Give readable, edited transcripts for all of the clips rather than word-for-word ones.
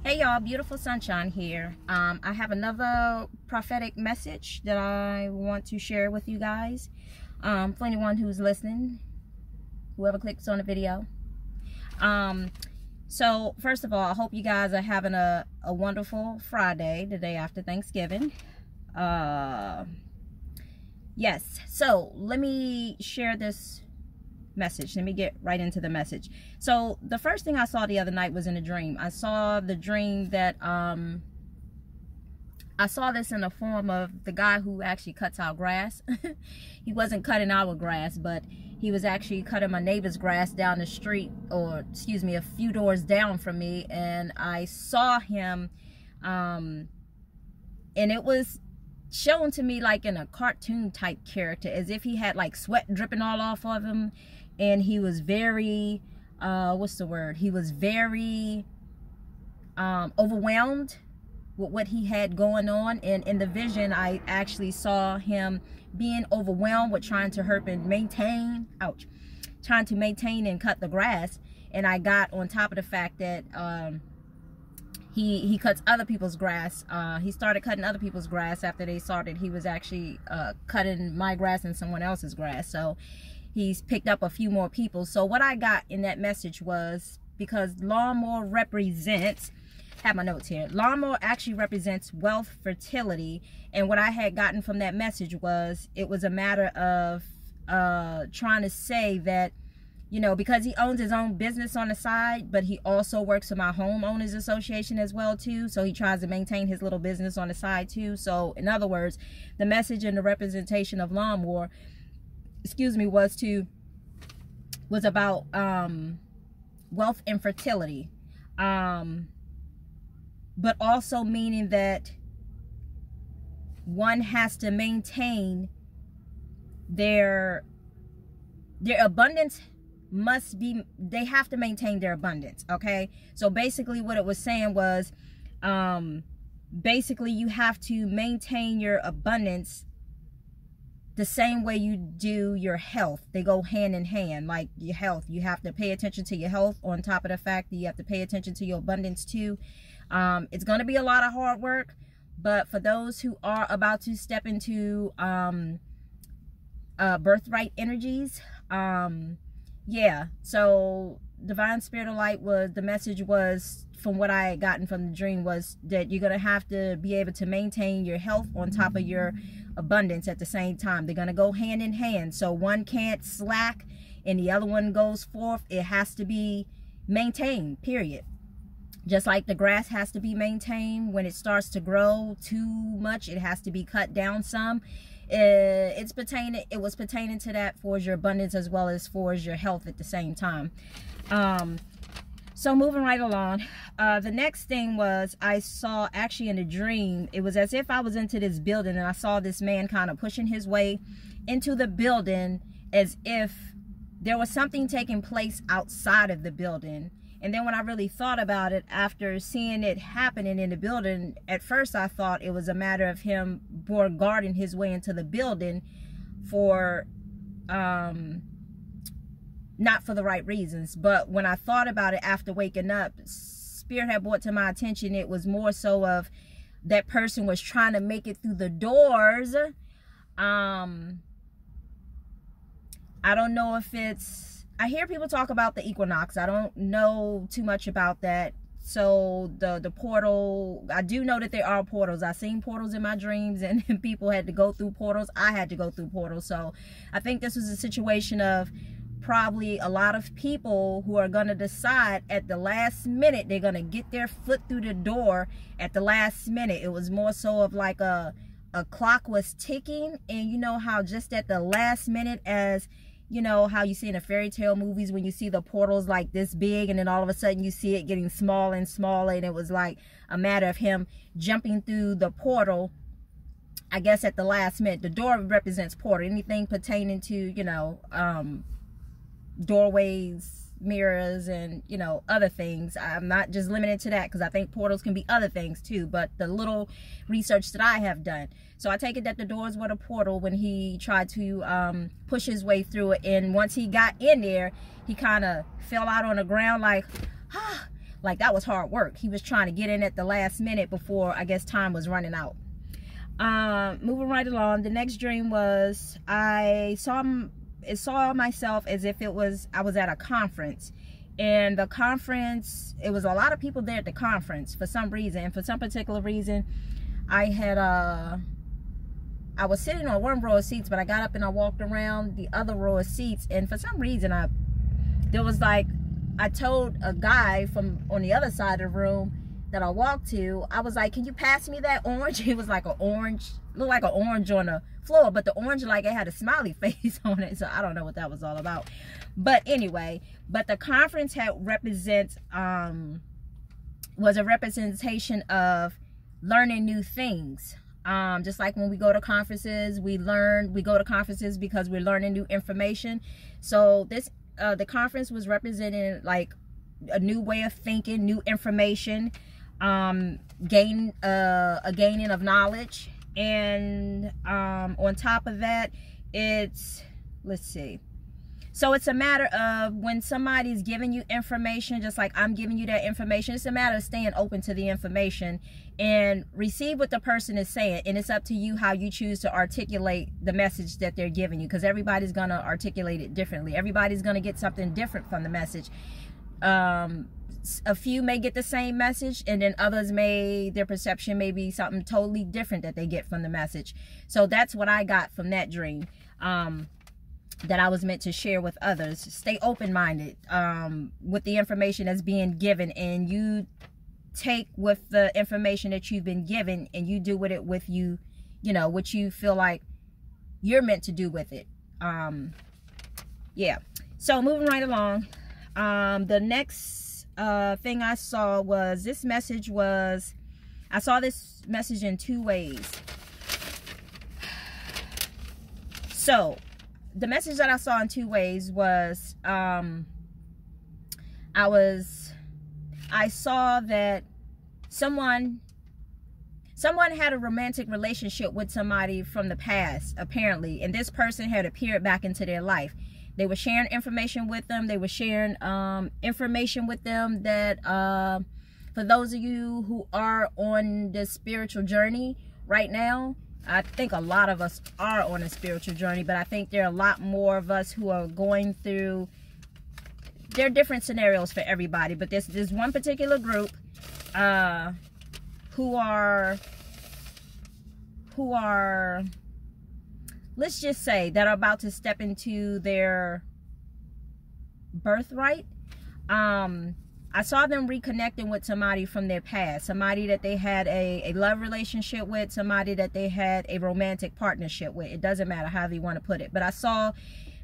Hey y'all, beautiful sunshine here. I have another prophetic message that I want to share with you guys. For anyone who's listening, whoever clicks on the video. So first of all, I hope you guys are having a wonderful Friday, the day after Thanksgiving. Yes, so let me share this message. Let me get right into the message. So the first thing I saw the other night was in a dream. I saw the dream that I saw this in the form of the guy who actually cuts our grass. He wasn't cutting our grass, but he was actually cutting my neighbor's grass down the street, or excuse me, a few doors down from me. And I saw him and it was shown to me like in a cartoon type character, as if he had like sweat dripping all off of him. And he was very, what's the word? He was very overwhelmed with what he had going on. And in the vision, I actually saw him being overwhelmed with trying to maintain and cut the grass. And I got on top of the fact that he cuts other people's grass. He started cutting other people's grass after they saw that he was actually cutting my grass and someone else's grass. So he's picked up a few more people. So what I got in that message was, because lawnmower represents, have my notes here, lawnmower actually represents wealth, fertility. And what I had gotten from that message was, it was a matter of trying to say that, you know, because he owns his own business on the side, but he also works for my homeowners association as well too. So he tries to maintain his little business on the side too. So in other words, the message and the representation of lawnmower, excuse me, was about wealth and fertility, but also meaning that one has to maintain their abundance. They have to maintain their abundance. Okay, so basically what it was saying was, basically you have to maintain your abundance the same way you do your health. They go hand in hand. Like your health, you have to pay attention to your health, on top of the fact that you have to pay attention to your abundance too. It's going to be a lot of hard work, but for those who are about to step into birthright energies, yeah, so divine spirit of light, was the message was, from what I had gotten from the dream, was that you're going to have to be able to maintain your health on top of your abundance at the same time. They're going to go hand in hand. So one can't slack and the other one goes forth. It has to be maintained, period. Just like the grass has to be maintained. When it starts to grow too much, it has to be cut down some. It was pertaining to that for your abundance as well as for your health at the same time. So moving right along, the next thing was, I saw actually in a dream, it was as if I was into this building and I saw this man kind of pushing his way into the building, as if there was something taking place outside of the building. And then when I really thought about it, after seeing it happening in the building, at first I thought it was a matter of him guarding his way into the building for not for the right reasons. But when I thought about it after waking up, spirit had brought to my attention, it was more so of that person was trying to make it through the doors. I don't know if it's, I hear people talk about the equinox. I don't know too much about that. So the portal, I do know that there are portals. I've seen portals in my dreams, and people had to go through portals. I had to go through portals. So I think this was a situation of probably a lot of people who are going to decide at the last minute, they're going to get their foot through the door at the last minute. It was more so of like a clock was ticking, and you know how just at the last minute, as you know how you see in the fairy tale movies when you see the portals like this big, and then all of a sudden you see it getting smaller and smaller, and it was like a matter of him jumping through the portal, I guess, at the last minute. The door represents portal, anything pertaining to, you know, doorways, mirrors, and you know, other things. I'm not just limited to that, because I think portals can be other things too, but the little research that I have done, so I take it that the doors were the portal when he tried to push his way through it. And once he got in there, he kind of fell out on the ground like Like, that was hard work. He was trying to get in at the last minute before, I guess, time was running out. Moving right along, the next dream was I saw myself as if I was at a conference. And the conference, it was a lot of people there at the conference for some reason. And for some particular reason, I was sitting on one row of seats, but I got up and I walked around the other row of seats. And for some reason, I told a guy from on the other side of the room that I walked to, I was like, can you pass me that orange? It was like an orange, looked like an orange on the floor, but the orange, like, it had a smiley face on it. So I don't know what that was all about. But anyway, but the conference was a representation of learning new things. Just like when we go to conferences, we go to conferences because we're learning new information. So the conference was representing like a new way of thinking, new information, a gaining of knowledge. And on top of that, let's see. So it's a matter of when somebody's giving you information, just like I'm giving you that information, it's a matter of staying open to the information and receive what the person is saying. And it's up to you how you choose to articulate the message that they're giving you, because everybody's going to articulate it differently. Everybody's going to get something different from the message. A few may get the same message, and then others their perception may be something totally different that they get from the message. So that's what I got from that dream. That I was meant to share with others. Stay open-minded with the information that's being given, and you take with the information that you've been given and you do with it what you feel like you're meant to do with it. Yeah. So moving right along, the next thing I saw was I saw this message in two ways. So the message that I saw in two ways was I saw that someone had a romantic relationship with somebody from the past, apparently, and this person had appeared back into their life. They were sharing information with them. They were sharing information with them that for those of you who are on this spiritual journey right now, I think a lot of us are on a spiritual journey, but I think there are a lot more of us who are going through, there are different scenarios for everybody, but there's one particular group who are, let's just say, that are about to step into their birthright. I saw them reconnecting with somebody from their past, somebody that they had a love relationship with, somebody that they had a romantic partnership with. It doesn't matter how you want to put it, but I saw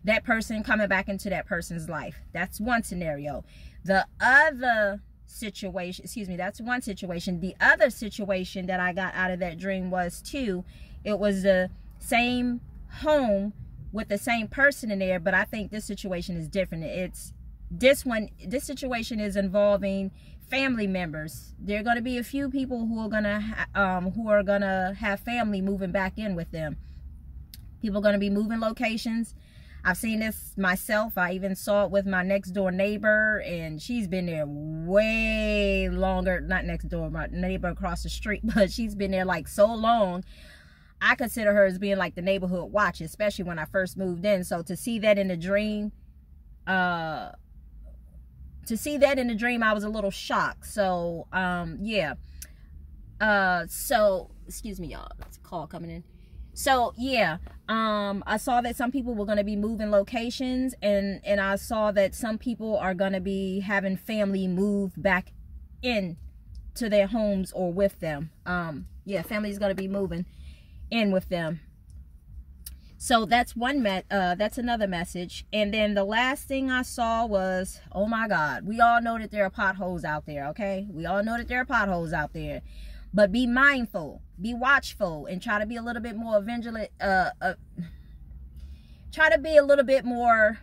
that person coming back into that person's life. That's one scenario. The other situation, that's one situation. The other situation that I got out of that dream was it was the same home with the same person in there, but I think this situation is different. This situation is involving family members. There are going to be a few people who are gonna have family moving back in with them. People are going to be moving locations. I've seen this myself. I even saw it with my next door neighbor, and she's been there way longer. Not next door, my neighbor across the street, but she's been there like so long. I consider her as being like the neighborhood watch, especially when I first moved in. So to see that in the dream, I was a little shocked. So yeah. So excuse me, y'all. It's a call coming in. So yeah, I saw that some people were going to be moving locations, and I saw that some people are going to be having family move back in to their homes or with them. Yeah, family's going to be moving in with them. So that's that's another message. And then the last thing I saw was, oh my God, we all know that there are potholes out there, okay? We all know that there are potholes out there. But be mindful, be watchful, and try to be a little bit more vigilant. Try to be a little bit more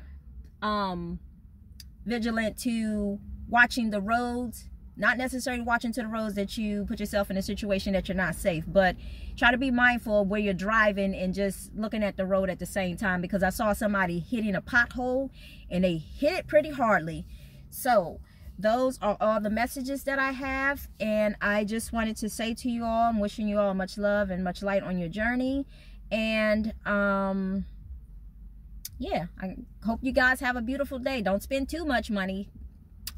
vigilant to watching the roads. Not necessarily watching to the roads that you put yourself in a situation that you're not safe, but try to be mindful of where you're driving and just looking at the road at the same time, because I saw somebody hitting a pothole and they hit it pretty hardly. So those are all the messages that I have, and I just wanted to say to you all, I'm wishing you all much love and much light on your journey. And yeah, I hope you guys have a beautiful day. Don't spend too much money,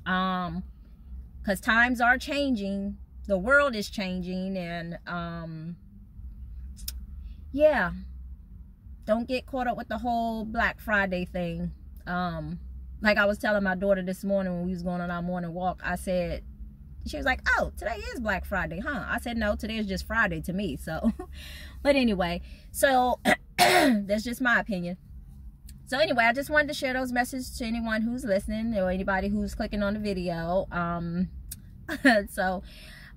because times are changing, the world is changing, and yeah, don't get caught up with the whole Black Friday thing. Like I was telling my daughter this morning when we was going on our morning walk, I said, she was like, oh, today is Black Friday, huh? I said, no, today is just Friday to me. So, but anyway, so that's just my opinion. So anyway, I just wanted to share those messages to anyone who's listening or anybody who's clicking on the video. So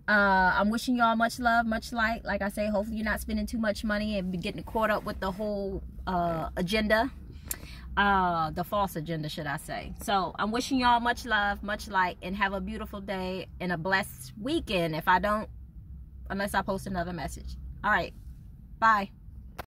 I'm wishing y'all much love, much light. Like I say, hopefully you're not spending too much money and be getting caught up with the whole agenda. The false agenda, should I say. So I'm wishing y'all much love, much light, and have a beautiful day and a blessed weekend. If I don't, unless I post another message. All right, bye.